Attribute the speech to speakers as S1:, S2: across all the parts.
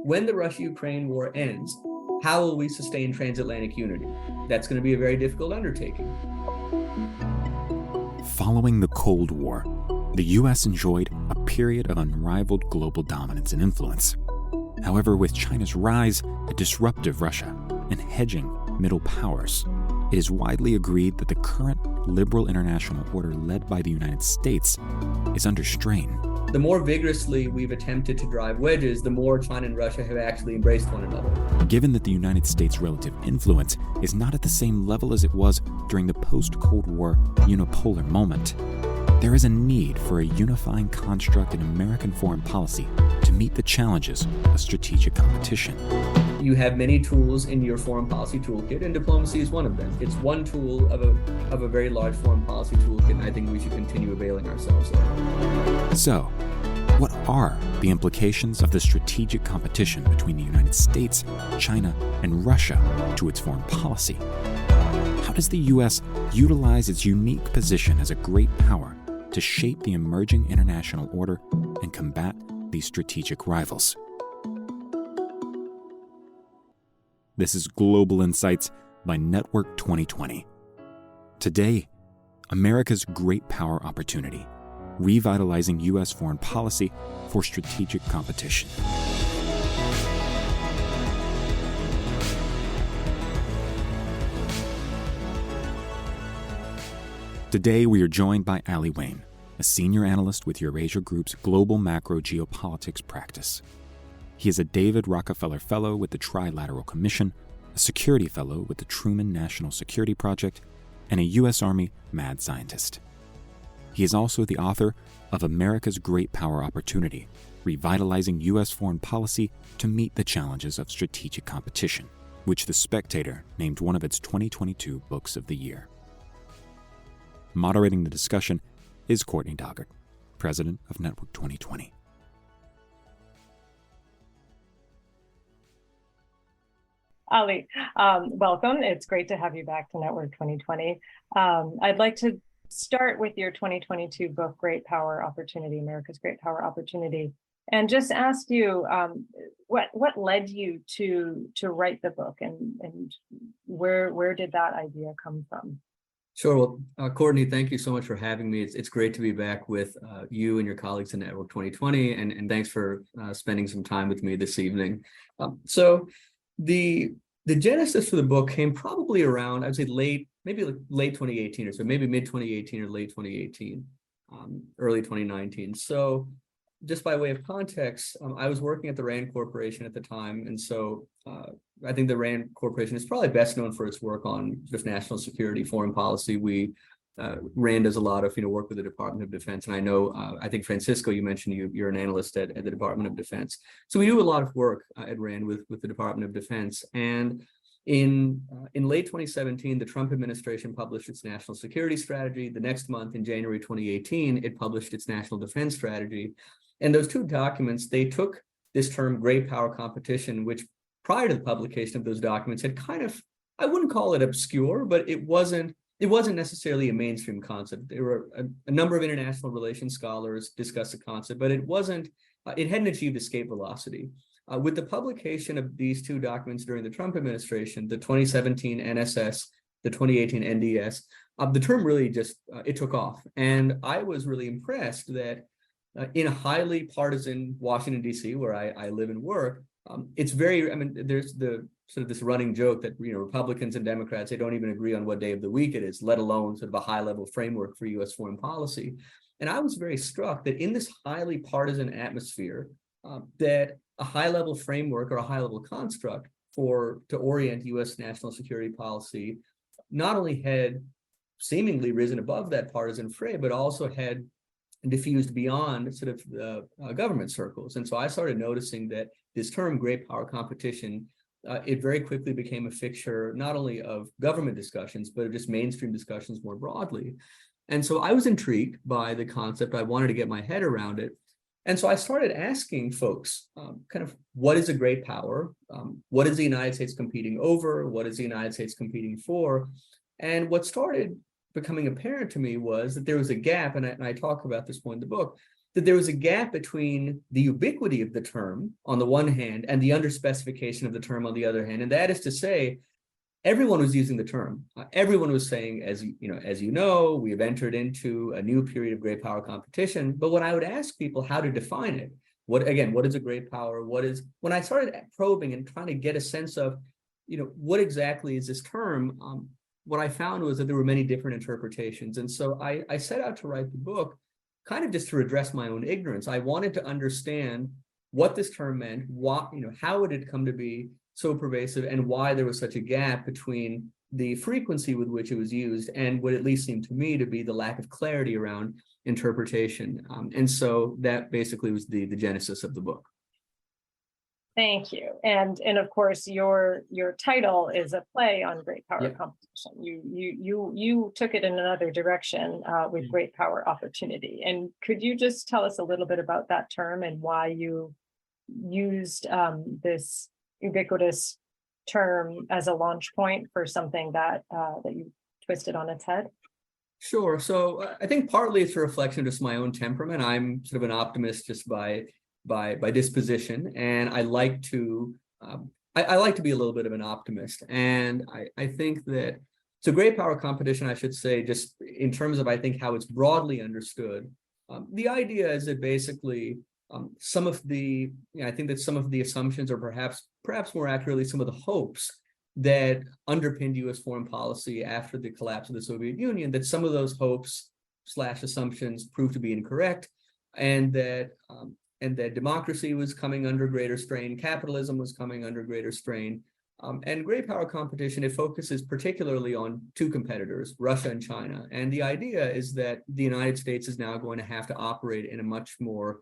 S1: when the Russia-Ukraine war ends, how will we sustain transatlantic unity? That's going to be a very difficult undertaking.
S2: Following the Cold War, the U.S. enjoyed a period of unrivaled global dominance and influence. However, with China's rise, a disruptive Russia, and hedging middle powers, it is widely agreed that the current liberal international order led by the United States is under strain.
S1: The more vigorously we've attempted to drive wedges, the more China and Russia have actually embraced one another.
S2: Given that the United States' relative influence is not at the same level as it was during the post-Cold War unipolar moment, there is a need for a unifying construct in American foreign policy to meet the challenges of strategic competition.
S1: You have many tools in your foreign policy toolkit, and diplomacy is one of them. It's one tool of a very large foreign policy toolkit, and I think we should continue availing ourselves of.
S2: So, what are the implications of the strategic competition between the United States, China, and Russia to its foreign policy? How does the U.S. utilize its unique position as a great power to shape the emerging international order and combat these strategic rivals? This is Global Insights by Network 2020. Today, America's great power opportunity, revitalizing U.S. foreign policy for strategic competition. Today, we are joined by Ali Wayne, a senior analyst with Eurasia Group's Global Macro Geopolitics practice. He is a David Rockefeller Fellow with the Trilateral Commission, a Security Fellow with the Truman National Security Project, and a U.S. Army mad scientist. He is also the author of America's Great Power Opportunity, Revitalizing U.S. Foreign Policy to Meet the Challenges of Strategic Competition, which The Spectator named one of its 2022 Books of the Year. Moderating the discussion is Courtney Doggart, president of Network 2020.
S3: Ali, welcome. It's great to have you back to Network 2020. I'd like to start with your 2022 book, Great Power Opportunity, America's Great Power Opportunity, and just ask you what led you to write the book, and where did that idea come from?
S1: Sure. Well, Courtney, thank you so much for having me. It's great to be back with you and your colleagues in Network 2020, and thanks for spending some time with me this evening. So the genesis for the book came probably around, I'd say late 2018 or so, maybe mid 2018 or late 2018, early 2019. So just by way of context, I was working at the RAND Corporation at the time. And so I think the RAND Corporation is probably best known for its work on just national security, foreign policy. RAND does a lot of work with the Department of Defense, and I know I think Francisco, you mentioned you're an analyst at the Department of Defense, so we do a lot of work at RAND with the Department of Defense. And in late 2017, the Trump administration published its national security strategy. The next month, in January 2018, it published its national defense strategy, and those two documents, they took this term great power competition, which prior to the publication of those documents had kind of, I wouldn't call it obscure, but it wasn't necessarily a mainstream concept. There were a number of international relations scholars discuss the concept, but it hadn't achieved escape velocity. With the publication of these two documents during the Trump administration, the 2017 NSS, the 2018 NDS, the term really just, it took off. And I was really impressed that in a highly partisan Washington, D.C., where I live and work, there's the sort of this running joke that Republicans and Democrats, they don't even agree on what day of the week it is, let alone sort of a high-level framework for U.S. foreign policy. And I was very struck that in this highly partisan atmosphere, that a high-level framework or a high-level construct to orient U.S. national security policy not only had seemingly risen above that partisan fray, but also had diffused beyond sort of government circles. And so I started noticing that this term, great power competition, it very quickly became a fixture not only of government discussions, but of just mainstream discussions more broadly. And so I was intrigued by the concept. I wanted to get my head around it. And so I started asking folks, kind of, what is a great power? What is the United States competing over? What is the United States competing for? And what started becoming apparent to me was that there was a gap, and I talk about this point in the book, that there was a gap between the ubiquity of the term on the one hand and the underspecification of the term on the other hand. And that is to say, everyone was using the term. Everyone was saying, as you know, we have entered into a new period of great power competition. But when I would ask people how to define it, what is a great power? When I started probing and trying to get a sense of, what exactly is this term? What I found was that there were many different interpretations. And so I set out to write the book kind of just to redress my own ignorance. I wanted to understand what this term meant, how it had come to be so pervasive, and why there was such a gap between the frequency with which it was used and what at least seemed to me to be the lack of clarity around interpretation. And so that basically was the genesis of the book.
S3: Thank you. And of course, your title is a play on great power competition. You took it in another direction with great power opportunity. And could you just tell us a little bit about that term and why you used this ubiquitous term as a launch point for something that you twisted on its head?
S1: Sure. So I think partly it's a reflection of just my own temperament. I'm sort of an optimist just by disposition, and I like to be a little bit of an optimist. And I think that great power competition, I should say, just in terms of I think how it's broadly understood, the idea is that basically some of the assumptions, or perhaps more accurately, some of the hopes that underpinned U.S. foreign policy after the collapse of the Soviet Union, that some of those hopes / assumptions proved to be incorrect, and that democracy was coming under greater strain, capitalism was coming under greater strain, and great power competition, it focuses particularly on two competitors, Russia and China. And the idea is that the United States is now going to have to operate in a much more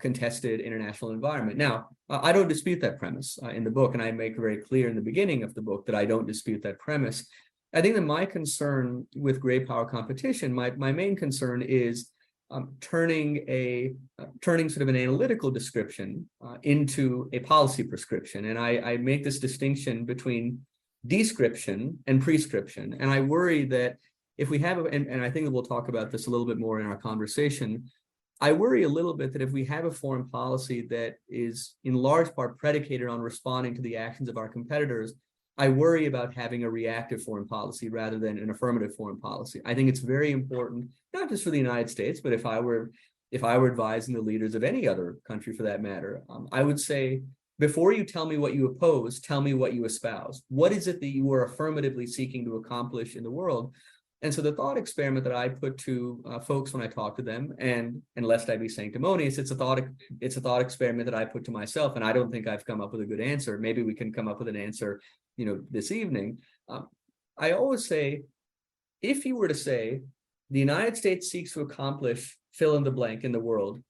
S1: contested international environment. Now, I don't dispute that premise in the book, and I make very clear in the beginning of the book that I don't dispute that premise. I think that my concern with great power competition, my main concern is turning sort of an analytical description into a policy prescription. And I make this distinction between description and prescription. And I worry that if we have, and I think that we'll talk about this a little bit more in our conversation, I worry a little bit that if we have a foreign policy that is in large part predicated on responding to the actions of our competitors, I worry about having a reactive foreign policy rather than an affirmative foreign policy. I think it's very important, not just for the United States, but if I were advising the leaders of any other country for that matter, I would say, before you tell me what you oppose, tell me what you espouse. What is it that you are affirmatively seeking to accomplish in the world? And so the thought experiment that I put to folks when I talk to them, and lest I be sanctimonious, it's a thought experiment that I put to myself, and I don't think I've come up with a good answer. Maybe we can come up with an answer, this evening. I always say, if you were to say the United States seeks to accomplish fill in the blank in the world,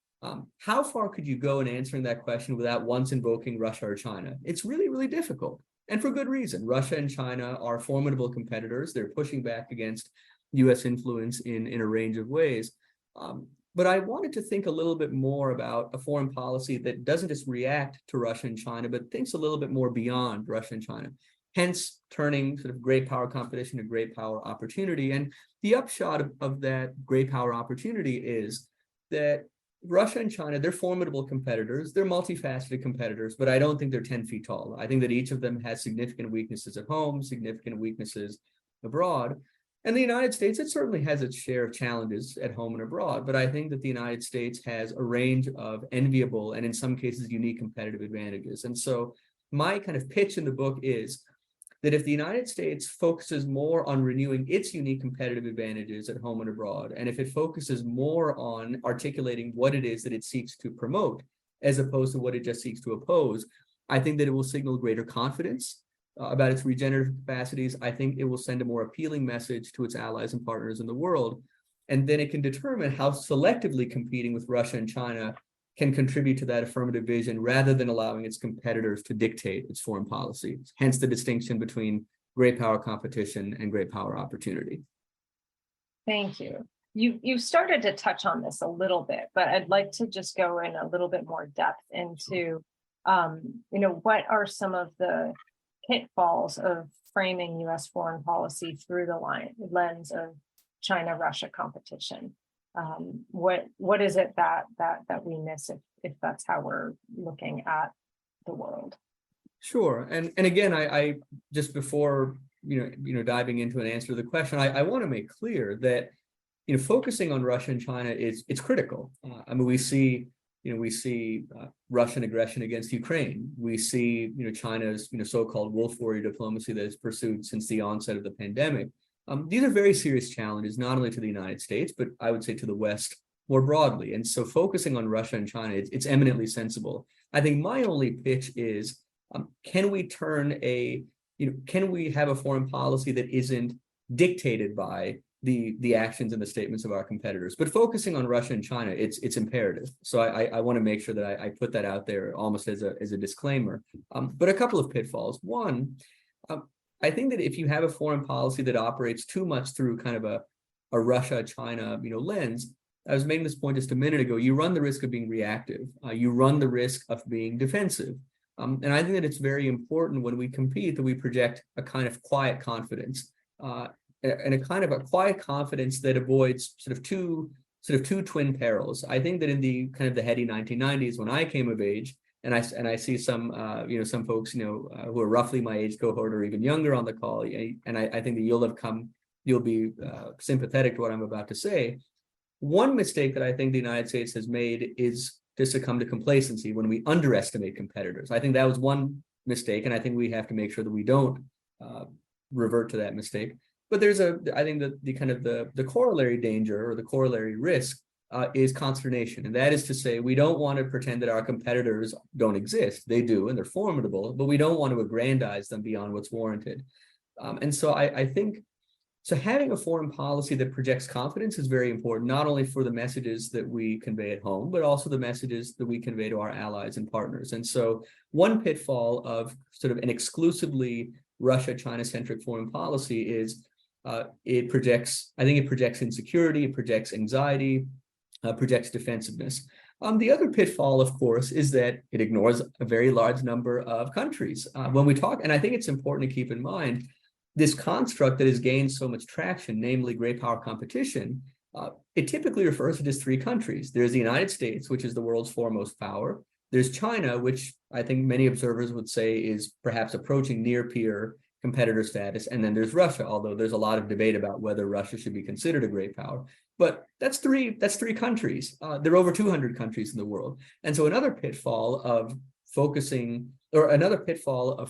S1: how far could you go in answering that question without once invoking Russia or China? It's really, really difficult. And for good reason. Russia and China are formidable competitors. They're pushing back against U.S. influence in a range of ways. But I wanted to think a little bit more about a foreign policy that doesn't just react to Russia and China, but thinks a little bit more beyond Russia and China. Hence, turning sort of great power competition to great power opportunity. And the upshot of that great power opportunity is that Russia and China, they're formidable competitors. They're multifaceted competitors, but I don't think they're 10 feet tall. I think that each of them has significant weaknesses at home, significant weaknesses abroad. And the United States, it certainly has its share of challenges at home and abroad, but I think that the United States has a range of enviable and in some cases unique competitive advantages. And so my kind of pitch in the book is that if the United States focuses more on renewing its unique competitive advantages at home and abroad, and if it focuses more on articulating what it is that it seeks to promote, as opposed to what it just seeks to oppose, I think that it will signal greater confidence about its regenerative capacities. I think it will send a more appealing message to its allies and partners in the world. And then it can determine how selectively competing with Russia and China can contribute to that affirmative vision rather than allowing its competitors to dictate its foreign policy. Hence the distinction between great power competition and great power opportunity.
S3: Thank you. You started to touch on this a little bit, but I'd like to just go in a little bit more depth into, what are some of the pitfalls of framing U.S. foreign policy through the lens of China-Russia competition? What is it that we miss if that's how we're looking at the world?
S1: Sure. And again, I just before diving into an answer to the question, I want to make clear that focusing on Russia and China it's critical. I mean, we see Russian aggression against Ukraine. We see China's so-called wolf warrior diplomacy that is pursued since the onset of the pandemic. These are very serious challenges, not only to the United States, but I would say to the West more broadly. And so focusing on Russia and China, it's eminently sensible. I think my only pitch is, can we have a foreign policy that isn't dictated by the actions and the statements of our competitors? But focusing on Russia and China, it's imperative. So I want to make sure that I put that out there almost as a disclaimer. But a couple of pitfalls. One, I think that if you have a foreign policy that operates too much through kind of a Russia-China lens, I was making this point just a minute ago, you run the risk of being reactive. You run the risk of being defensive. And I think that it's very important when we compete that we project a kind of quiet confidence, and a kind of a quiet confidence that avoids sort of two twin perils. I think that in the kind of the heady 1990s, when I came of age, and I see some some folks who are roughly my age cohort or even younger on the call, and I think that you'll be sympathetic to what I'm about to say. One mistake that I think the United States has made is to succumb to complacency when we underestimate competitors. I think that was one mistake, and I think we have to make sure that we don't revert to that mistake. But I think that the corollary danger or the corollary risk is consternation. And that is to say, we don't want to pretend that our competitors don't exist. They do, and they're formidable, but we don't want to aggrandize them beyond what's warranted. And so I think, so having a foreign policy that projects confidence is very important, not only for the messages that we convey at home, but also the messages that we convey to our allies and partners. And so one pitfall of sort of an exclusively Russia-China-centric foreign policy is it projects insecurity, it projects anxiety, projects defensiveness. The other pitfall, of course, is that it ignores a very large number of countries. When we talk, and I think it's important to keep in mind, this construct that has gained so much traction, namely great power competition, it typically refers to just three countries. There's the United States, which is the world's foremost power. There's China, which I think many observers would say is perhaps approaching near-peer competitor status. And then there's Russia, although there's a lot of debate about whether Russia should be considered a great power. But that's three countries. There are over 200 countries in the world. And so another pitfall of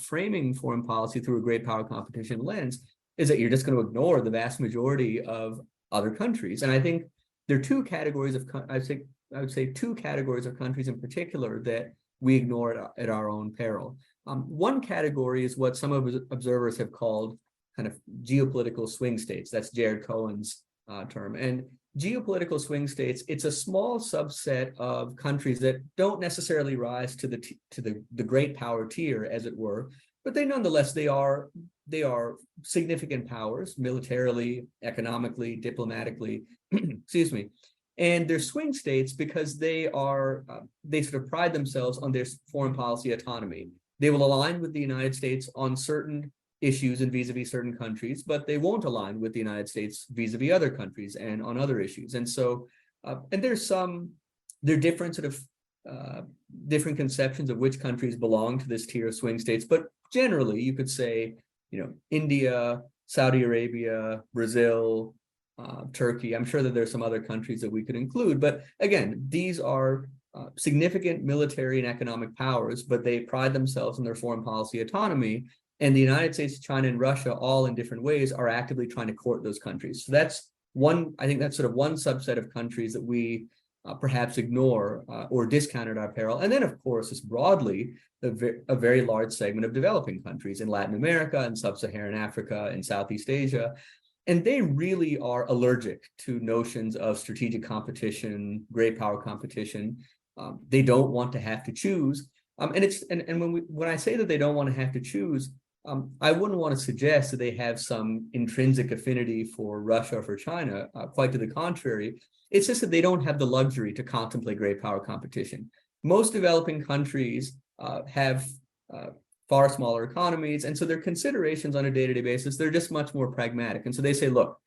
S1: framing foreign policy through a great power competition lens is that you're just going to ignore the vast majority of other countries. And I think there are two categories of, I would say two categories of countries in particular that we ignore at our own peril. One category is what some of observers have called kind of geopolitical swing states. That's Jared Cohen's term. And geopolitical swing states, it's a small subset of countries that don't necessarily rise to the great power tier, as it were, but they are significant powers, militarily, economically, diplomatically, excuse me. And they're swing states because they sort of pride themselves on their foreign policy autonomy. They will align with the United States on certain issues and vis-a-vis certain countries, but they won't align with the United States vis-a-vis other countries and on other issues. And so, and there are different sort of different conceptions of which countries belong to this tier of swing states. But generally, you could say, India, Saudi Arabia, Brazil, Turkey. I'm sure that there's some other countries that we could include, but again, these are significant military and economic powers, but they pride themselves on their foreign policy autonomy. And the United States, China, and Russia, all in different ways, are actively trying to court those countries. So I think that's sort of one subset of countries that we perhaps ignore or discount at our peril. And then, of course, it's broadly a very large segment of developing countries in Latin America and Sub-Saharan Africa and Southeast Asia. And they really are allergic to notions of strategic competition, great power competition. They don't want to have to choose. And when I say that they don't want to have to choose, I wouldn't want to suggest that they have some intrinsic affinity for Russia or for China. Quite to the contrary, it's just that they don't have the luxury to contemplate great power competition. Most developing countries have far smaller economies, and so their considerations on a day-to-day basis, they're just much more pragmatic. And so they say, look,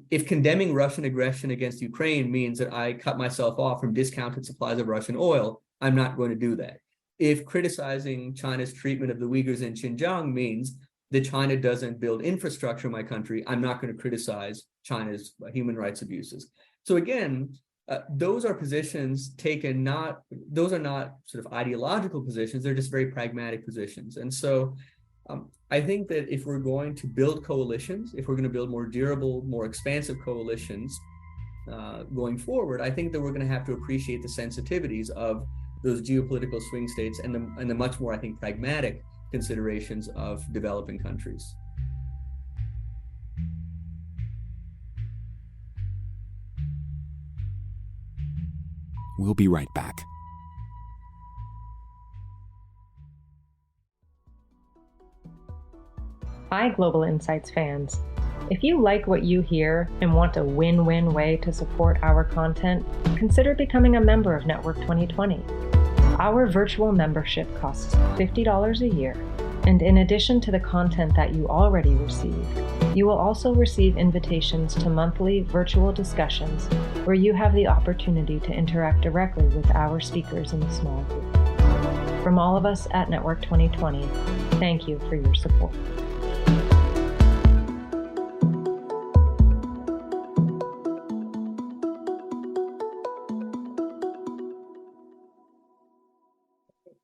S1: If condemning Russian aggression against Ukraine means that I cut myself off from discounted supplies of Russian oil, I'm not going to do that. If criticizing China's treatment of the Uyghurs in Xinjiang means that China doesn't build infrastructure in my country, I'm not going to criticize China's human rights abuses. So again, those are positions taken those are not sort of ideological positions, they're just very pragmatic positions. And so I think that if we're going to build coalitions, if we're going to build more durable, more expansive coalitions going forward, I think that we're going to have to appreciate the sensitivities of those geopolitical swing states and the much more, I think, pragmatic considerations of developing countries.
S2: We'll be right back.
S3: Hi, Global Insights fans. If you like what you hear and want a win-win way to support our content, consider becoming a member of Network 2020. Our virtual membership costs $50 a year, and in addition to the content that you already receive, you will also receive invitations to monthly virtual discussions where you have the opportunity to interact directly with our speakers in a small group. From all of us at Network 2020, thank you for your support.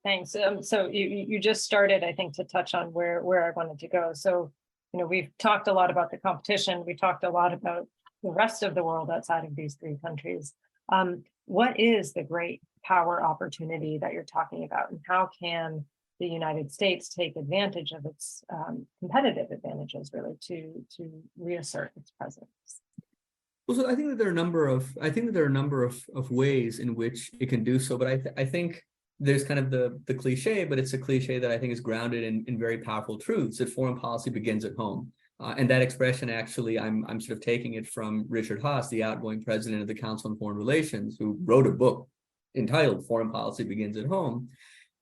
S3: Thanks. So you just started, I think, to touch on where I wanted to go. So, we've talked a lot about the competition. We talked a lot about the rest of the world outside of these three countries. What is the great power opportunity that you're talking about, and how can the United States take advantage of its competitive advantages, really, to reassert its presence?
S1: Well, so I think that there are a number of ways in which it can do so, but I think there's kind of the cliche, but it's a cliche that I think is grounded in very powerful truths, that foreign policy begins at home. And that expression, actually, I'm sort of taking it from Richard Haass, the outgoing president of the Council on Foreign Relations, who wrote a book entitled Foreign Policy Begins at Home.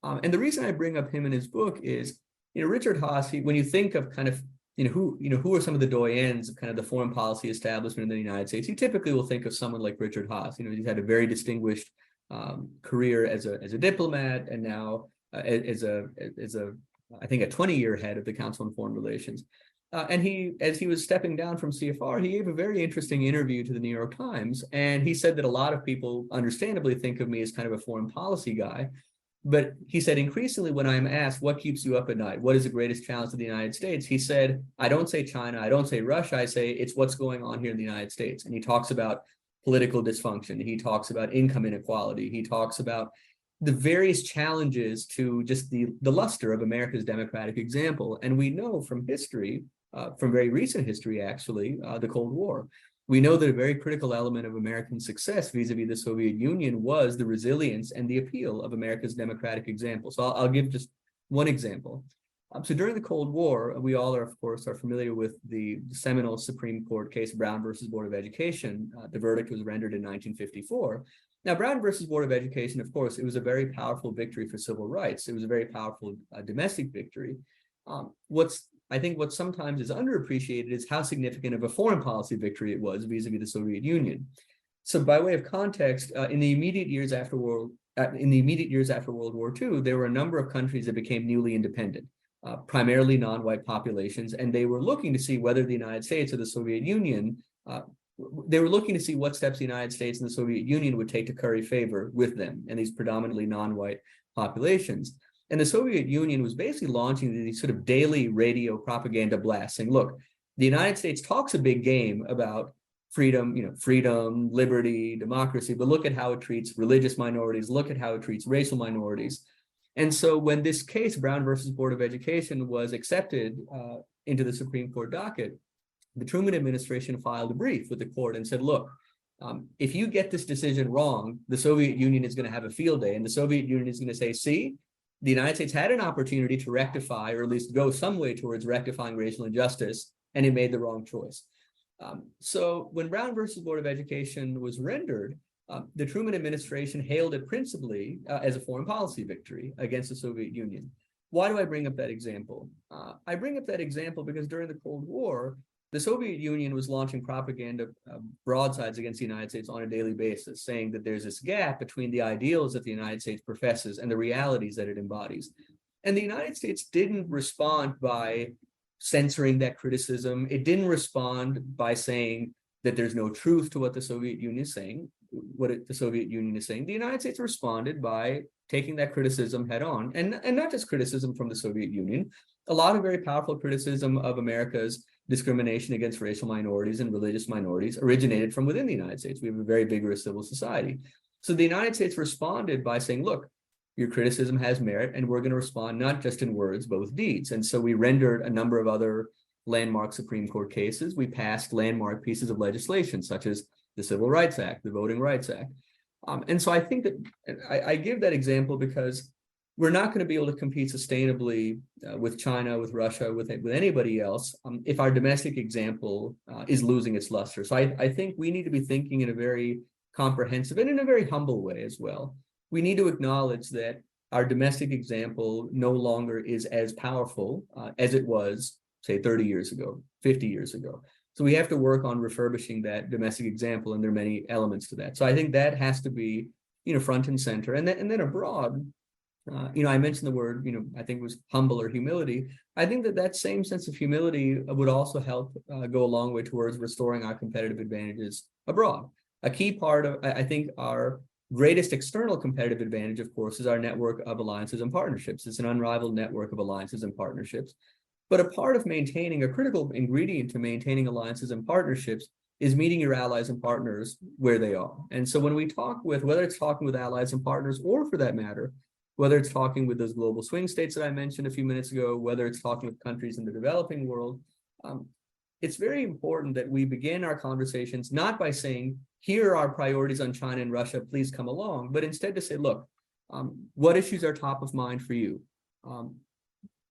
S1: And the reason I bring up him in his book is, Richard Haass, when you think of kind of, who are some of the doyens of kind of the foreign policy establishment in the United States, you typically will think of someone like Richard Haass. He's had a very distinguished career as a diplomat, and now as I think a 20-year head of the Council on Foreign Relations. And as he was stepping down from CFR, he gave a very interesting interview to the New York Times, and he said that a lot of people understandably think of me as kind of a foreign policy guy. But he said, increasingly, when I'm asked what keeps you up at night, what is the greatest challenge to the United States, he said, I don't say China, I don't say Russia, I say it's what's going on here in the United States. And he talks about political dysfunction. He talks about income inequality. He talks about the various challenges to just the luster of America's democratic example. And we know from history, from very recent history, actually, the Cold War, we know that a very critical element of American success vis-a-vis the Soviet Union was the resilience and the appeal of America's democratic example. So I'll give just one example. So during the Cold War, we all are, of course, are familiar with the seminal Supreme Court case Brown versus Board of Education. The verdict was rendered in 1954. Now, Brown versus Board of Education, of course, it was a very powerful victory for civil rights. It was a very powerful domestic victory. I think what sometimes is underappreciated is how significant of a foreign policy victory it was vis-a-vis the Soviet Union. So by way of context, in the immediate years after World War II, there were a number of countries that became newly independent. Primarily non-white populations, and they were looking to see whether the United States or the Soviet Union, they were looking to see what steps the United States and the Soviet Union would take to curry favor with them and these predominantly non-white populations. And the Soviet Union was basically launching these sort of daily radio propaganda blasts saying, look, the United States talks a big game about freedom, liberty, democracy, but look at how it treats religious minorities, look at how it treats racial minorities. And so when this case, Brown versus Board of Education, was accepted into the Supreme Court docket, the Truman administration filed a brief with the court and said, look, if you get this decision wrong, the Soviet Union is going to have a field day, and the Soviet Union is going to say, see, the United States had an opportunity to rectify, or at least go some way towards rectifying racial injustice, and it made the wrong choice. So when Brown versus Board of Education was rendered, the Truman administration hailed it principally as a foreign policy victory against the Soviet Union. Why do I bring up that example? I bring up that example because during the Cold War, the Soviet Union was launching propaganda broadsides against the United States on a daily basis, saying that there's this gap between the ideals that the United States professes and the realities that it embodies. And the United States didn't respond by censoring that criticism. It didn't respond by saying that there's no truth to what the Soviet Union is saying, the Soviet Union is saying. The United States responded by taking that criticism head on, and not just criticism from the Soviet Union, a lot of very powerful criticism of America's discrimination against racial minorities and religious minorities originated from within the United States. We have a very vigorous civil society. So the United States responded by saying, look, your criticism has merit, and we're going to respond not just in words, but with deeds. And so we rendered a number of other landmark Supreme Court cases. We passed landmark pieces of legislation, such as the Civil Rights Act, the Voting Rights Act. And so I think that I give that example because we're not going to be able to compete sustainably with China, with Russia, with anybody else if our domestic example is losing its luster. So I think we need to be thinking in a very comprehensive and in a very humble way as well. We need to acknowledge that our domestic example no longer is as powerful as it was, say, 30 years ago, 50 years ago. So we have to work on refurbishing that domestic example, and there are many elements to that. So I think that has to be, front and center. And then abroad, I mentioned the word, I think it was humble or humility. I think that same sense of humility would also help go a long way towards restoring our competitive advantages abroad. A key part of, I think, our greatest external competitive advantage, of course, is our network of alliances and partnerships. It's an unrivaled network of alliances and partnerships. But a part of maintaining, a critical ingredient to maintaining alliances and partnerships is meeting your allies and partners where they are. And so when we talk with, whether it's talking with allies and partners, or for that matter, whether it's talking with those global swing states that I mentioned a few minutes ago, whether it's talking with countries in the developing world, it's very important that we begin our conversations not by saying, here are our priorities on China and Russia, please come along, but instead to say, look, what issues are top of mind for you?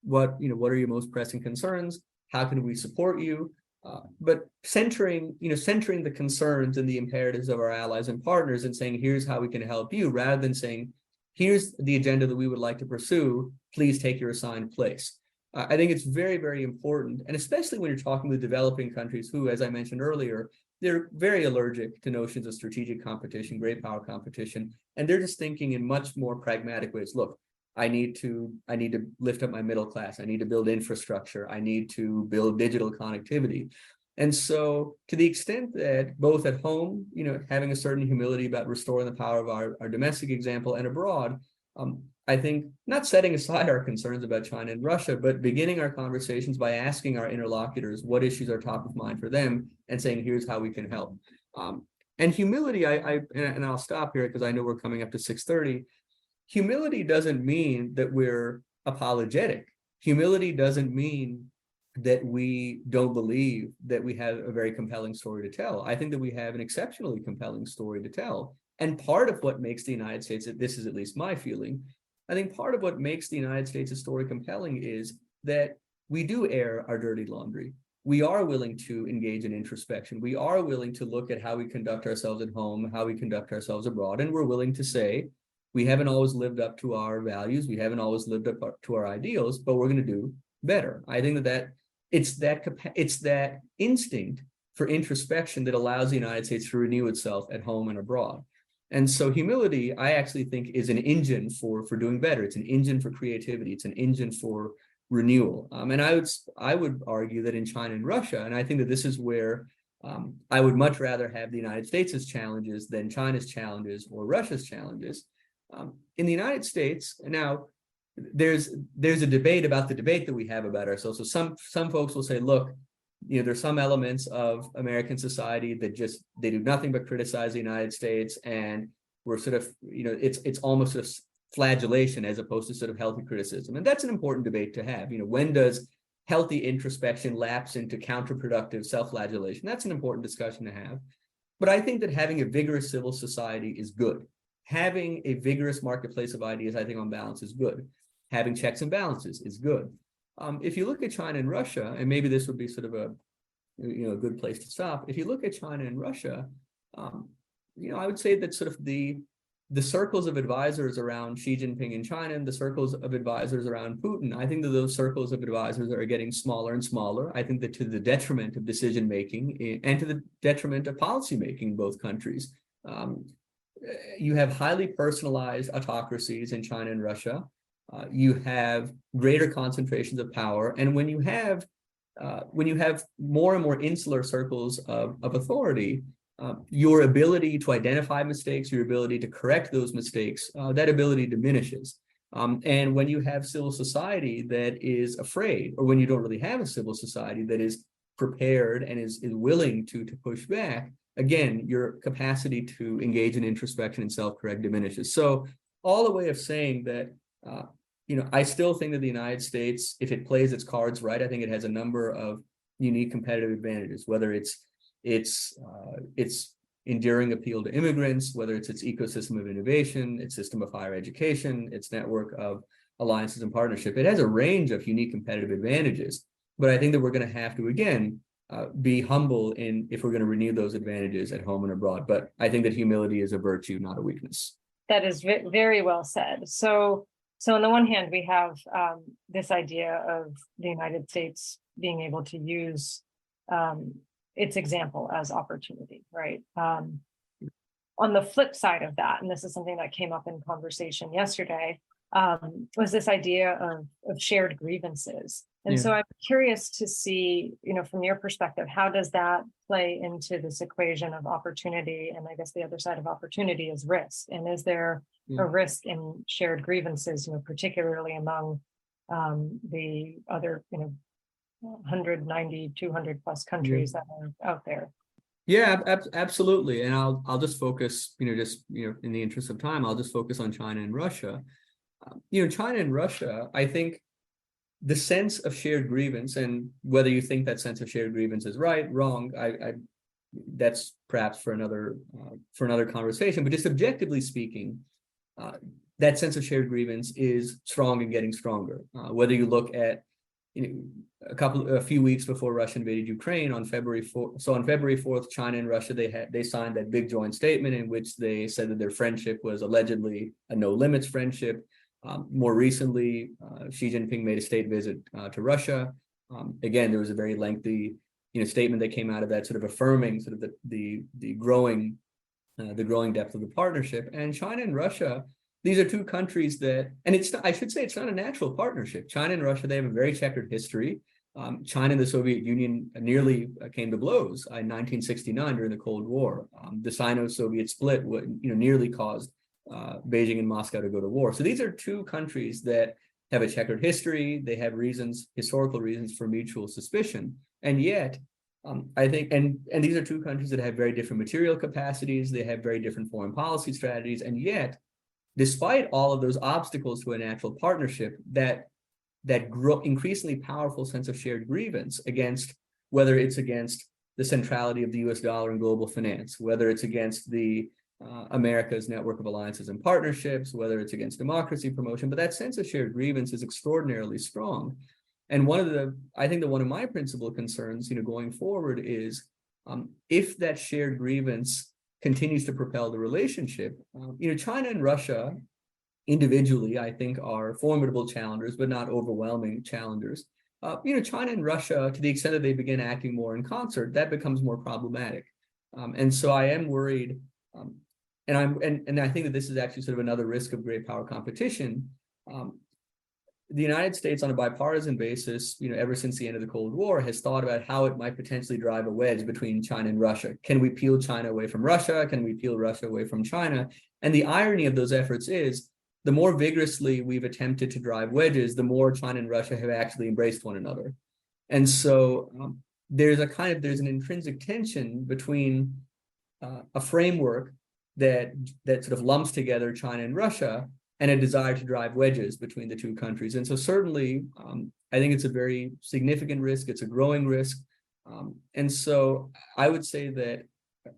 S1: What are your most pressing concerns? How can we support you? But centering the concerns and the imperatives of our allies and partners and saying, here's how we can help you, rather than saying, here's the agenda that we would like to pursue, please take your assigned place. I think it's very, very important, and especially when you're talking with developing countries who, as I mentioned earlier, they're very allergic to notions of strategic competition, great power competition, and they're just thinking in much more pragmatic ways. Look, I need to lift up my middle class. I need to build infrastructure. I need to build digital connectivity. And so to the extent that both at home, having a certain humility about restoring the power of our domestic example, and abroad, I think not setting aside our concerns about China and Russia, but beginning our conversations by asking our interlocutors what issues are top of mind for them and saying, here's how we can help. And humility, and I'll stop here because I know we're coming up to 6:30. Humility doesn't mean that we're apologetic. Humility doesn't mean that we don't believe that we have a very compelling story to tell. I think that we have an exceptionally compelling story to tell. And part of what makes the United States, this is at least my feeling, I think part of what makes the United States' story compelling is that we do air our dirty laundry. We are willing to engage in introspection. We are willing to look at how we conduct ourselves at home, how we conduct ourselves abroad, and we're willing to say, we haven't always lived up to our values. We haven't always lived up to our ideals, but we're going to do better. I think that it's that instinct for introspection that allows the United States to renew itself at home and abroad. And so humility, I actually think, is an engine for doing better. It's an engine for creativity. It's an engine for renewal. And I would argue that in China and Russia, and I think that this is where I would much rather have the United States' challenges than China's challenges or Russia's challenges. In the United States, now there's a debate about the debate that we have about ourselves. So some folks will say, look, there's some elements of American society that they do nothing but criticize the United States, and we're sort of, it's almost a flagellation as opposed to sort of healthy criticism. And that's an important debate to have. When does healthy introspection lapse into counterproductive self-flagellation? That's an important discussion to have. But I think that having a vigorous civil society is good. Having a vigorous marketplace of ideas, I think on balance, is good. Having checks and balances is good. If you look at China and Russia, and maybe this would be sort of a good place to stop. If you look at China and Russia, I would say that sort of the the circles of advisors around Xi Jinping in China and the circles of advisors around Putin, I think that those circles of advisors are getting smaller and smaller. I think that to the detriment of decision making and to the detriment of policy making in both countries. You have highly personalized autocracies in China and Russia. You have greater concentrations of power, and when you have more and more insular circles of authority, your ability to identify mistakes, your ability to correct those mistakes, that ability diminishes. And when you have civil society that is afraid, or when you don't really have a civil society that is prepared and is willing to push back, again, your capacity to engage in introspection and self-correct diminishes. So all a way of saying that, I still think that the United States, if it plays its cards right, I think it has a number of unique competitive advantages, whether it's enduring appeal to immigrants, whether it's its ecosystem of innovation, its system of higher education, its network of alliances and partnership. It has a range of unique competitive advantages, but I think that we're going to have to, again, be humble if we're going to renew those advantages at home and abroad. But I think that humility is a virtue, not a weakness.
S3: That is very well said. So on the one hand, we have this idea of the United States being able to use its example as opportunity, right? On the flip side of that, and this is something that came up in conversation yesterday, was this idea of shared grievances. And so I'm curious to see, from your perspective, how does that play into this equation of opportunity? And I guess the other side of opportunity is risk. And is there a risk in shared grievances, particularly among the other, 190, 200 plus countries that are out there?
S1: Yeah, absolutely. And I'll just focus, in the interest of time, I'll just focus on China and Russia. China and Russia, I think the sense of shared grievance, and whether you think that sense of shared grievance is right, wrong, that's perhaps for another conversation. But just objectively speaking, that sense of shared grievance is strong and getting stronger. Whether you look at a few weeks before Russia invaded Ukraine on February 4th. So on February 4th, China and Russia, they signed that big joint statement in which they said that their friendship was allegedly a no limits friendship. More recently, Xi Jinping made a state visit to Russia. Again, there was a very lengthy, statement that came out of that, sort of affirming sort of the growing depth of the partnership. And China and Russia, these are two countries that, and I should say it's not a natural partnership. China and Russia, they have a very checkered history. China and the Soviet Union nearly came to blows in 1969 during the Cold War. The Sino-Soviet split nearly caused Beijing and Moscow to go to war. So these are two countries that have a checkered history. They have historical reasons for mutual suspicion. And yet, I think, and these are two countries that have very different material capacities. They have very different foreign policy strategies. And yet, despite all of those obstacles to a natural partnership, that increasingly powerful sense of shared grievance whether it's against the centrality of the US dollar in global finance, whether it's against the America's network of alliances and partnerships, whether it's against democracy promotion, but that sense of shared grievance is extraordinarily strong. And I think that one of my principal concerns, going forward is if that shared grievance continues to propel the relationship, China and Russia individually, I think, are formidable challengers, but not overwhelming challengers. China and Russia, to the extent that they begin acting more in concert, that becomes more problematic. And so I am worried, and I think that this is actually sort of another risk of great power competition. The United States, on a bipartisan basis, ever since the end of the Cold War, has thought about how it might potentially drive a wedge between China and Russia. Can we peel China away from Russia? Can we peel Russia away from China? And the irony of those efforts is, the more vigorously we've attempted to drive wedges, the more China and Russia have actually embraced one another. And so there's an intrinsic tension between a framework that sort of lumps together China and Russia and a desire to drive wedges between the two countries. And so certainly, I think it's a very significant risk. It's a growing risk. And so I would say that,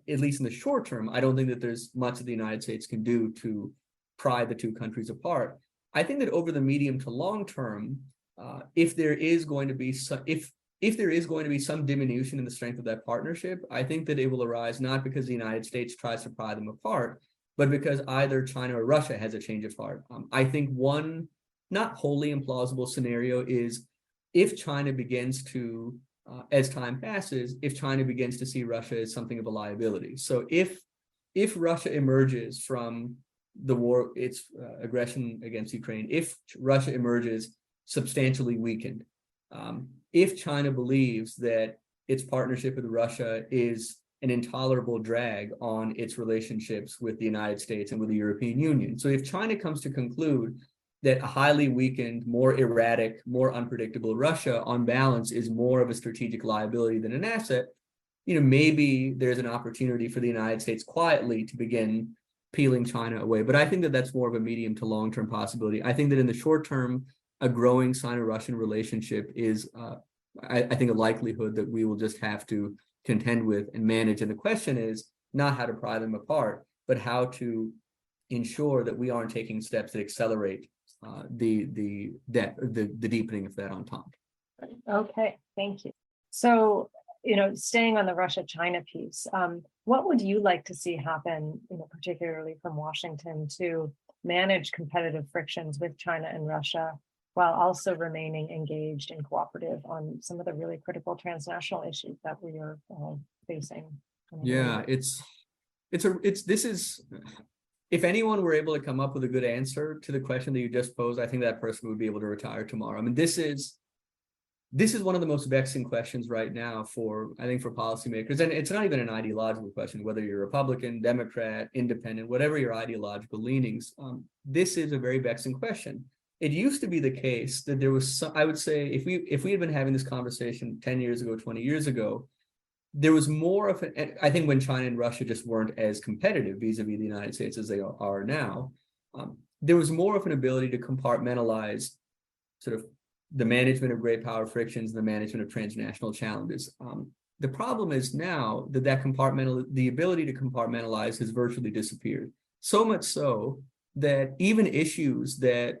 S1: at least in the short term, I don't think that there's much that the United States can do to pry the two countries apart. I think that over the medium to long term, if there is going to be some diminution in the strength of that partnership, I think that it will arise not because the United States tries to pry them apart, but because either China or Russia has a change of heart. I think one not wholly implausible scenario is if China begins to, as time passes, if China begins to see Russia as something of a liability. So if Russia emerges from the war, its aggression against Ukraine, if Russia emerges substantially weakened, if China believes that its partnership with Russia is an intolerable drag on its relationships with the United States and with the European Union. So if China comes to conclude that a highly weakened, more erratic, more unpredictable Russia on balance is more of a strategic liability than an asset, maybe there's an opportunity for the United States quietly to begin peeling China away. But I think that that's more of a medium to long-term possibility. I think that in the short term, a growing Sino-Russian relationship is, I think, a likelihood that we will just have to contend with and manage. And the question is not how to pry them apart, but how to ensure that we aren't taking steps that accelerate the deepening of that entente.
S3: Okay, thank you. So, staying on the Russia-China piece, what would you like to see happen, particularly from Washington, to manage competitive frictions with China and Russia, while also remaining engaged and cooperative on some of the really critical transnational issues that we are facing?
S1: Yeah, if anyone were able to come up with a good answer to the question that you just posed, I think that person would be able to retire tomorrow. I mean, this is one of the most vexing questions right now for policymakers. And it's not even an ideological question, whether you're Republican, Democrat, independent, whatever your ideological leanings. This is a very vexing question. It used to be the case that there was I would say, if we had been having this conversation 10 years ago, 20 years ago, there was more of I think when China and Russia just weren't as competitive vis-a-vis the United States as they are now, there was more of an ability to compartmentalize sort of the management of great power frictions and the management of transnational challenges. The problem is now that the ability to compartmentalize has virtually disappeared. So much so that even issues that,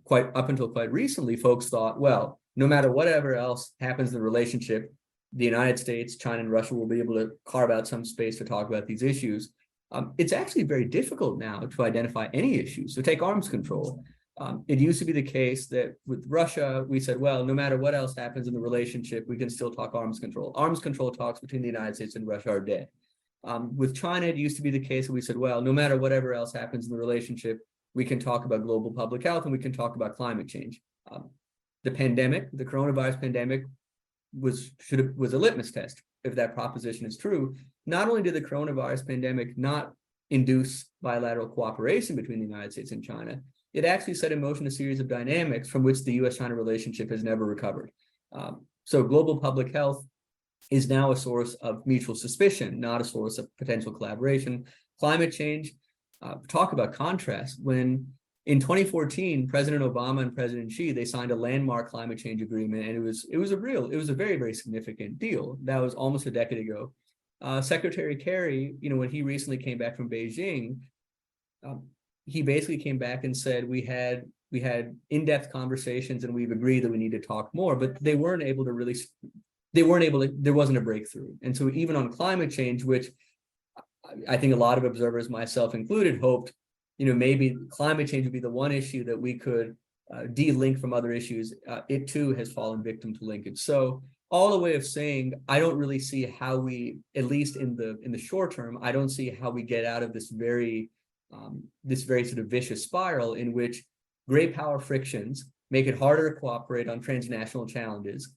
S1: quite up until quite recently, folks thought, well, no matter whatever else happens in the relationship, the United States, China, and Russia will be able to carve out some space to talk about these issues. It's actually very difficult now to identify any issues. So take arms control. It used to be the case that with Russia, we said, well, no matter what else happens in the relationship, we can still talk arms control. Arms control talks between the United States and Russia are dead. With China, it used to be the case that we said, well, no matter whatever else happens in the relationship, we can talk about global public health and we can talk about climate change. The coronavirus pandemic, was a litmus test if that proposition is true. Not only did the coronavirus pandemic not induce bilateral cooperation between the United States and China, it actually set in motion a series of dynamics from which the US-China relationship has never recovered. So global public health is now a source of mutual suspicion, not a source of potential collaboration. Climate change, talk about contrast. When in 2014, President Obama and President Xi, they signed a landmark climate change agreement, and it was a very, very significant deal. That was almost a decade ago. Secretary Kerry, when he recently came back from Beijing, he basically came back and said we had in-depth conversations and we've agreed that we need to talk more, but there wasn't a breakthrough. And so even on climate change, which I think a lot of observers, myself included, hoped maybe climate change would be the one issue that we could de-link from other issues. It too has fallen victim to linkage. So all a way of saying, I don't really see how we, at least in the short term, I don't see how we get out of this very sort of vicious spiral in which great power frictions make it harder to cooperate on transnational challenges.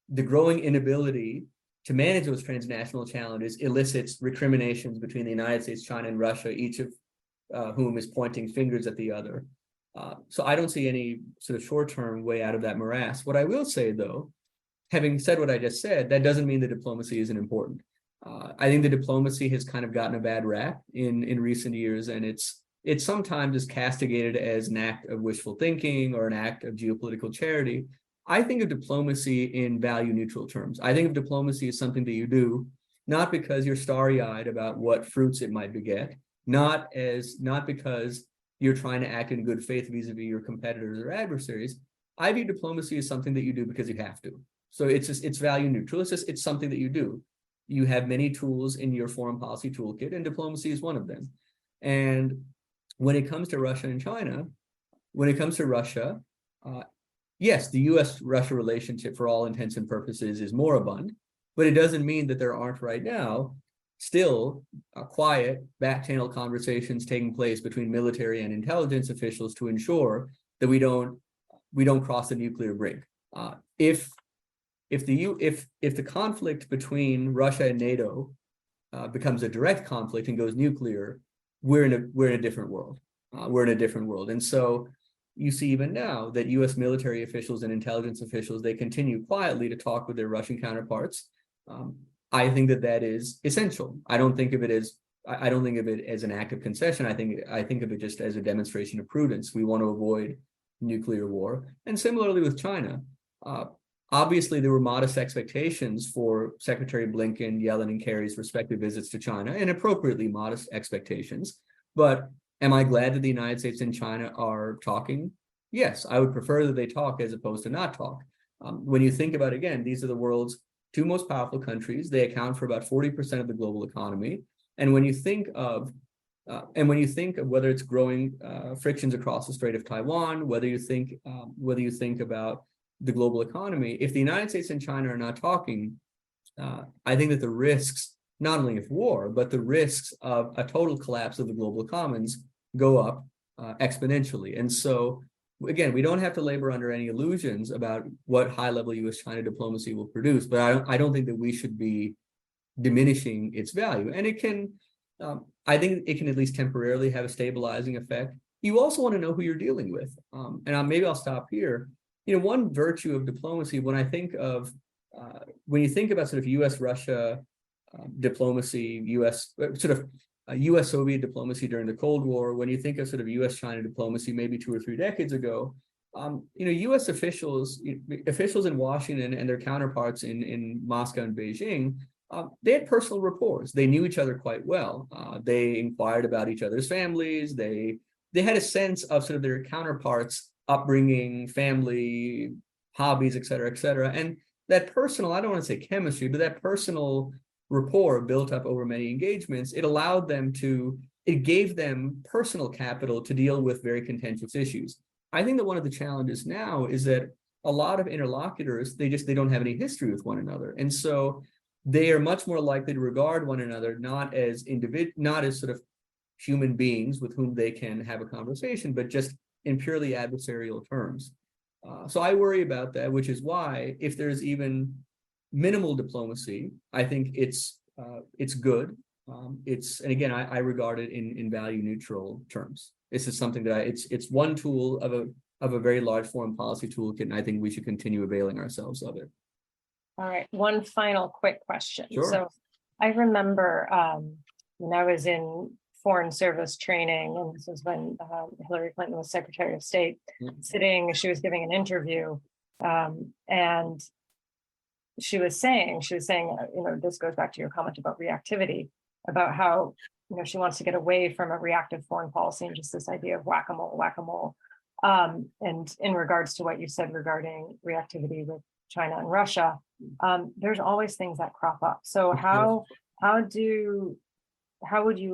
S1: The growing inability to manage those transnational challenges elicits recriminations between the United States, China, and Russia, each of whom is pointing fingers at the other. So I don't see any sort of short-term way out of that morass. What I will say, though, having said what I just said, that doesn't mean that diplomacy isn't important. I think the diplomacy has kind of gotten a bad rap in recent years, and it's sometimes is castigated as an act of wishful thinking or an act of geopolitical charity. I think of diplomacy in value-neutral terms. I think of diplomacy as something that you do, not because you're starry-eyed about what fruits it might beget, not because you're trying to act in good faith vis-a-vis your competitors or adversaries. I view diplomacy as something that you do because you have to. So it's value neutral. It's something that you do. You have many tools in your foreign policy toolkit, and diplomacy is one of them. And when it comes to Russia and China, when it comes to Russia, yes, the US-Russia relationship for all intents and purposes is moribund, but it doesn't mean that there aren't right now still quiet back-channel conversations taking place between military and intelligence officials to ensure that we don't cross the nuclear brink. If the conflict between Russia and NATO becomes a direct conflict and goes nuclear, we're in a different world. We're in a different world, and so you see even now that U.S. military officials and intelligence officials, they continue quietly to talk with their Russian counterparts. I think that is essential. I don't think of it as an act of concession. I think of it just as a demonstration of prudence. We want to avoid nuclear war. And similarly with China, obviously there were modest expectations for Secretary Blinken, Yellen, and Kerry's respective visits to China, and appropriately modest expectations. But am I glad that the United States and China are talking? Yes, I would prefer that they talk as opposed to not talk. When you think about, again, these are the world's two most powerful countries. They account for about 40% of the global economy. And when you think of whether it's growing frictions across the Strait of Taiwan, whether you think about the global economy, if the United States and China are not talking, I think that the risks, not only of war, but the risks of a total collapse of the global commons go up exponentially. And so, again, we don't have to labor under any illusions about what high-level U.S.-China diplomacy will produce, but I don't think that we should be diminishing its value. And it can, I think it can at least temporarily have a stabilizing effect. You also want to know who you're dealing with. And maybe I'll stop here. One virtue of diplomacy, when you think about sort of U.S.-Russia diplomacy, U.S.-Soviet diplomacy during the Cold War, when you think of sort of U.S.-China diplomacy maybe 2 or 3 decades ago, U.S. officials in Washington and their counterparts in Moscow and Beijing, they had personal rapport. They knew each other quite well. They inquired about each other's families. They had a sense of sort of their counterparts' upbringing, family, hobbies, et cetera, and that personal, I don't want to say chemistry, but that personal rapport built up over many engagements, it gave them personal capital to deal with very contentious issues. I think that one of the challenges now is that a lot of interlocutors, they don't have any history with one another. And so they are much more likely to regard one another not as sort of human beings with whom they can have a conversation, but just in purely adversarial terms. So I worry about that, which is why if there's even minimal diplomacy, I think it's good. And again, I regard it in value neutral terms. This is something that it's one tool of a very large foreign policy toolkit, and I think we should continue availing ourselves of it.
S3: All right, one final quick question.
S1: Sure.
S3: So I remember when I was in foreign service training, and this was when Hillary Clinton was Secretary of State, she was giving an interview, and she was saying, this goes back to your comment about reactivity, about how, she wants to get away from a reactive foreign policy and just this idea of whack-a-mole. And in regards to what you said regarding reactivity with China and Russia, there's always things that crop up. So how would you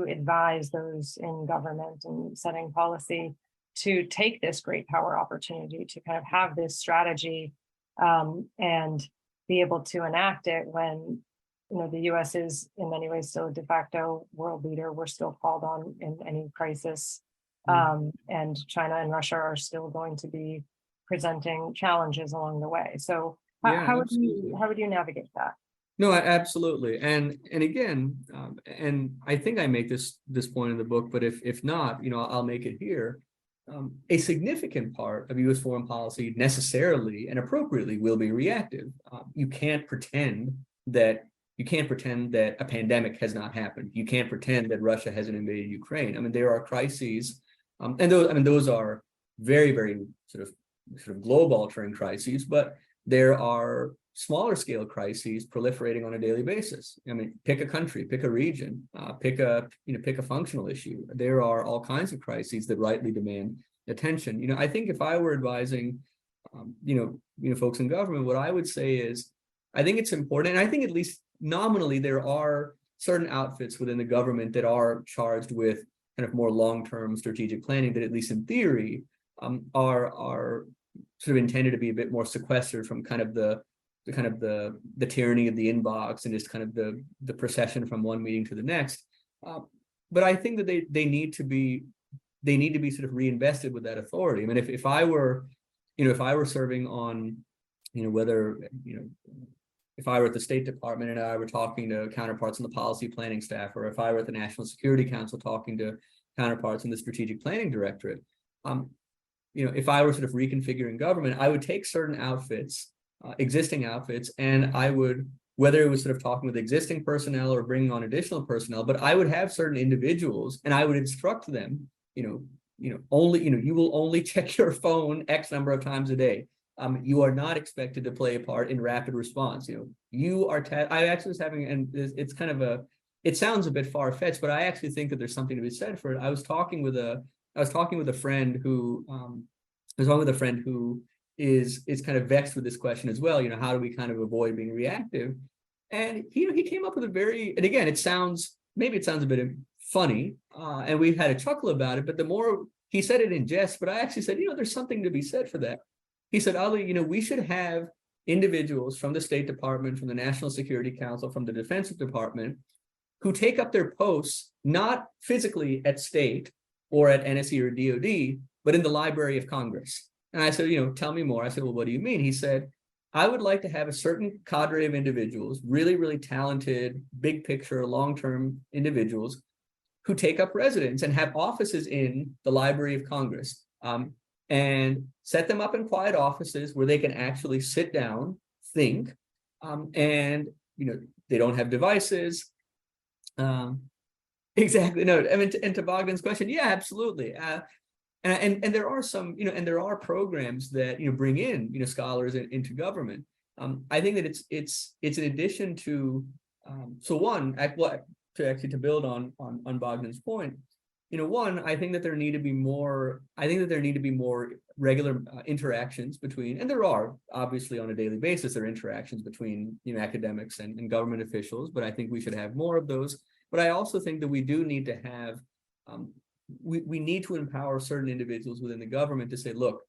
S3: advise those in government and setting policy to take this great power opportunity to kind of have this strategy and be able to enact it when the U.S. is in many ways still a de facto world leader? We're still called on in any crisis, and China and Russia are still going to be presenting challenges along the way. So how would you navigate that?
S1: No, absolutely. And again, and I think I make this point in the book, but if not, I'll make it here. A significant part of U.S. foreign policy necessarily and appropriately will be reactive. You can't pretend that a pandemic has not happened. You can't pretend that Russia hasn't invaded Ukraine. I mean, there are crises, and those are very, very sort of globe-altering crises, but there are smaller scale crises proliferating on a daily basis. I mean, pick a country, pick a region, pick a functional issue. There are all kinds of crises that rightly demand attention. I think if I were advising, folks in government, what I would say is, I think it's important, and I think at least nominally there are certain outfits within the government that are charged with kind of more long-term strategic planning that, at least in theory, are sort of intended to be a bit more sequestered from kind of the tyranny of the inbox and just kind of the procession from one meeting to the next. But I think that they need to be sort of reinvested with that authority. I mean, if I were serving on, whether, if I were at the State Department and I were talking to counterparts in the policy planning staff, or if I were at the National Security Council talking to counterparts in the Strategic Planning Directorate, if I were sort of reconfiguring government, I would take certain outfits, existing outfits, and I would, whether it was sort of talking with existing personnel or bringing on additional personnel, but I would have certain individuals and I would instruct them, only, you will only check your phone X number of times a day. You are not expected to play a part in rapid response. You are, I actually was having, and it's kind of it sounds a bit far-fetched, but I actually think that there's something to be said for it. I was talking with a friend who, is kind of vexed with this question as well. How do we kind of avoid being reactive? And he came up with and again, maybe it sounds a bit funny, and we've had a chuckle about it, but the more he said it in jest, but I actually said, there's something to be said for that. He said, Ali, we should have individuals from the State Department, from the National Security Council, from the Defense Department, who take up their posts, not physically at State or at NSC or DOD, but in the Library of Congress. And I said, tell me more. I said, well, what do you mean? He said, I would like to have a certain cadre of individuals, really, really talented, big picture, long-term individuals who take up residence and have offices in the Library of Congress, and set them up in quiet offices where they can actually sit down, think, and they don't have devices. Exactly. No, I mean, and to Bogdan's question, yeah, absolutely. And there are some, and there are programs that bring in scholars into government. I think that it's in addition to to build on Bogdan's point. I think that there need to be more. I think that there need to be more regular interactions between, and there are obviously on a daily basis, there are interactions between academics and government officials. But I think we should have more of those. But I also think that we do need to have. We need to empower certain individuals within the government to say, look,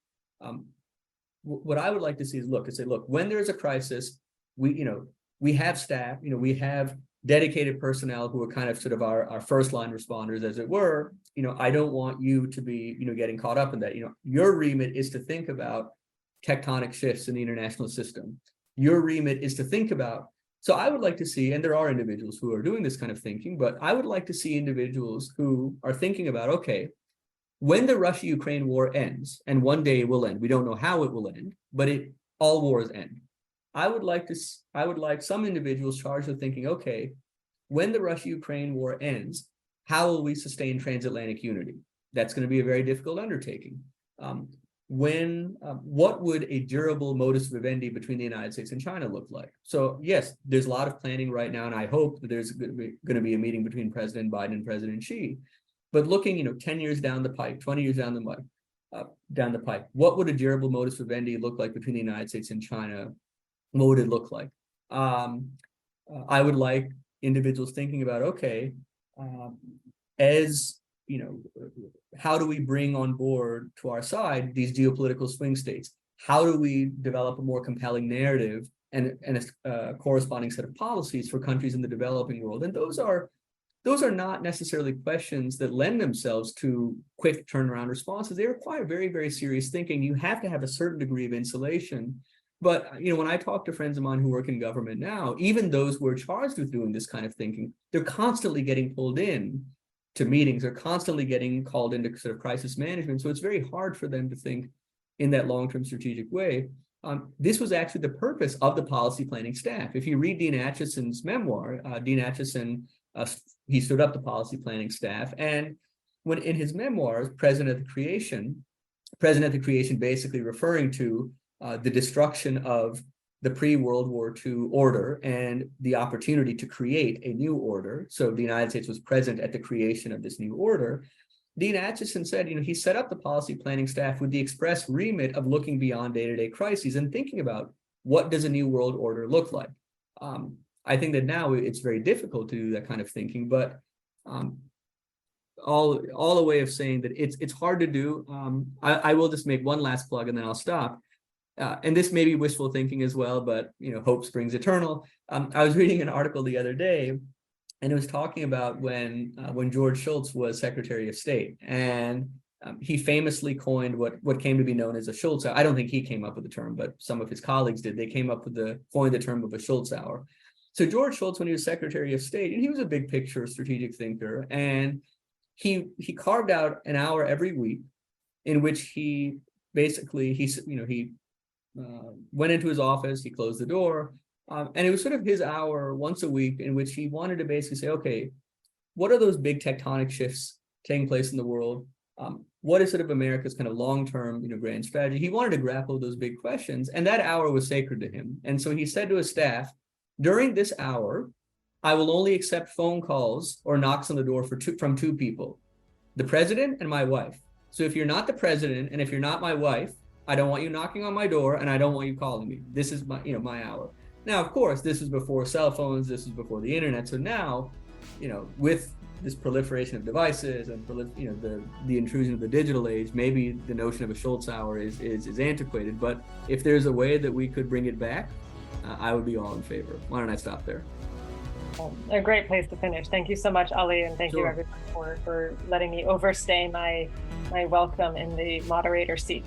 S1: what I would like to see is look, when there's a crisis, we have staff, we have dedicated personnel who are kind of sort of our first line responders, as it were. I don't want you to be, getting caught up in that. Your remit is to think about tectonic shifts in the international system. Your remit is to think about. So I would like to see, and there are individuals who are doing this kind of thinking, but I would like to see individuals who are thinking about, okay, when the Russia-Ukraine war ends, and one day it will end, we don't know how it will end, but all wars end. I would like some individuals charged with thinking, okay, when the Russia-Ukraine war ends, how will we sustain transatlantic unity? That's going to be a very difficult undertaking. What would a durable modus vivendi between the United States and China look like? So yes, there's a lot of planning right now, and I hope that there's going to be a meeting between President Biden and President Xi. But looking, 10 years down the pipe, 20 years down the pipe, what would a durable modus vivendi look like between the United States and China? What would it look like? I would like individuals thinking about, okay, how do we bring on board to our side these geopolitical swing states? How do we develop a more compelling narrative and a corresponding set of policies for countries in the developing world? And those are not necessarily questions that lend themselves to quick turnaround responses. They require very, very serious thinking. You have to have a certain degree of insulation. But when I talk to friends of mine who work in government now, even those who are charged with doing this kind of thinking, they're constantly getting pulled in to meetings, they're constantly getting called into sort of crisis management. So it's very hard for them to think in that long-term strategic way. This was actually the purpose of the policy planning staff. If you read Dean Acheson's memoir, Dean Acheson, he stood up the policy planning staff, and when in his memoirs, President of the Creation basically referring to the destruction of the pre-World War II order and the opportunity to create a new order. So the United States was present at the creation of this new order. Dean Acheson said, he set up the policy planning staff with the express remit of looking beyond day-to-day crises and thinking about what does a new world order look like. I think that now it's very difficult to do that kind of thinking, but all a way of saying that it's hard to do. I will just make one last plug and then I'll stop. And this may be wishful thinking as well, but hope springs eternal. I was reading an article the other day, and it was talking about when George Shultz was Secretary of State, and he famously coined what came to be known as a Schultz hour. I don't think he came up with the term, but some of his colleagues did. They came up with coined the term of a Schultz hour. So George Shultz, when he was Secretary of State, and he was a big picture strategic thinker, and he carved out an hour every week in which he basically went into his office, he closed the door, and it was sort of his hour once a week in which he wanted to basically say, okay, what are those big tectonic shifts taking place in the world? What is sort of America's kind of long-term, grand strategy? He wanted to grapple with those big questions, and that hour was sacred to him. And so he said to his staff, during this hour, I will only accept phone calls or knocks on the door from two people, the president and my wife. So if you're not the president and if you're not my wife, I don't want you knocking on my door and I don't want you calling me. This is my hour. Now, of course, this is before cell phones, this is before the internet. So now, with this proliferation of devices and the intrusion of the digital age, maybe the notion of a Schultz hour is antiquated. But if there's a way that we could bring it back, I would be all in favor. Why don't I stop there?
S3: A great place to finish. Thank you so much, Ali, and thank you everyone for letting me overstay my welcome in the moderator seat.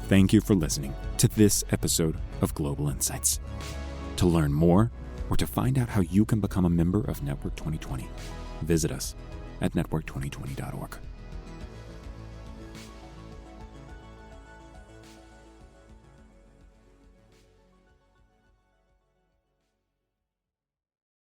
S2: Thank you for listening to this episode of Global Insights. To learn more or to find out how you can become a member of Network 2020, visit us at network2020.org.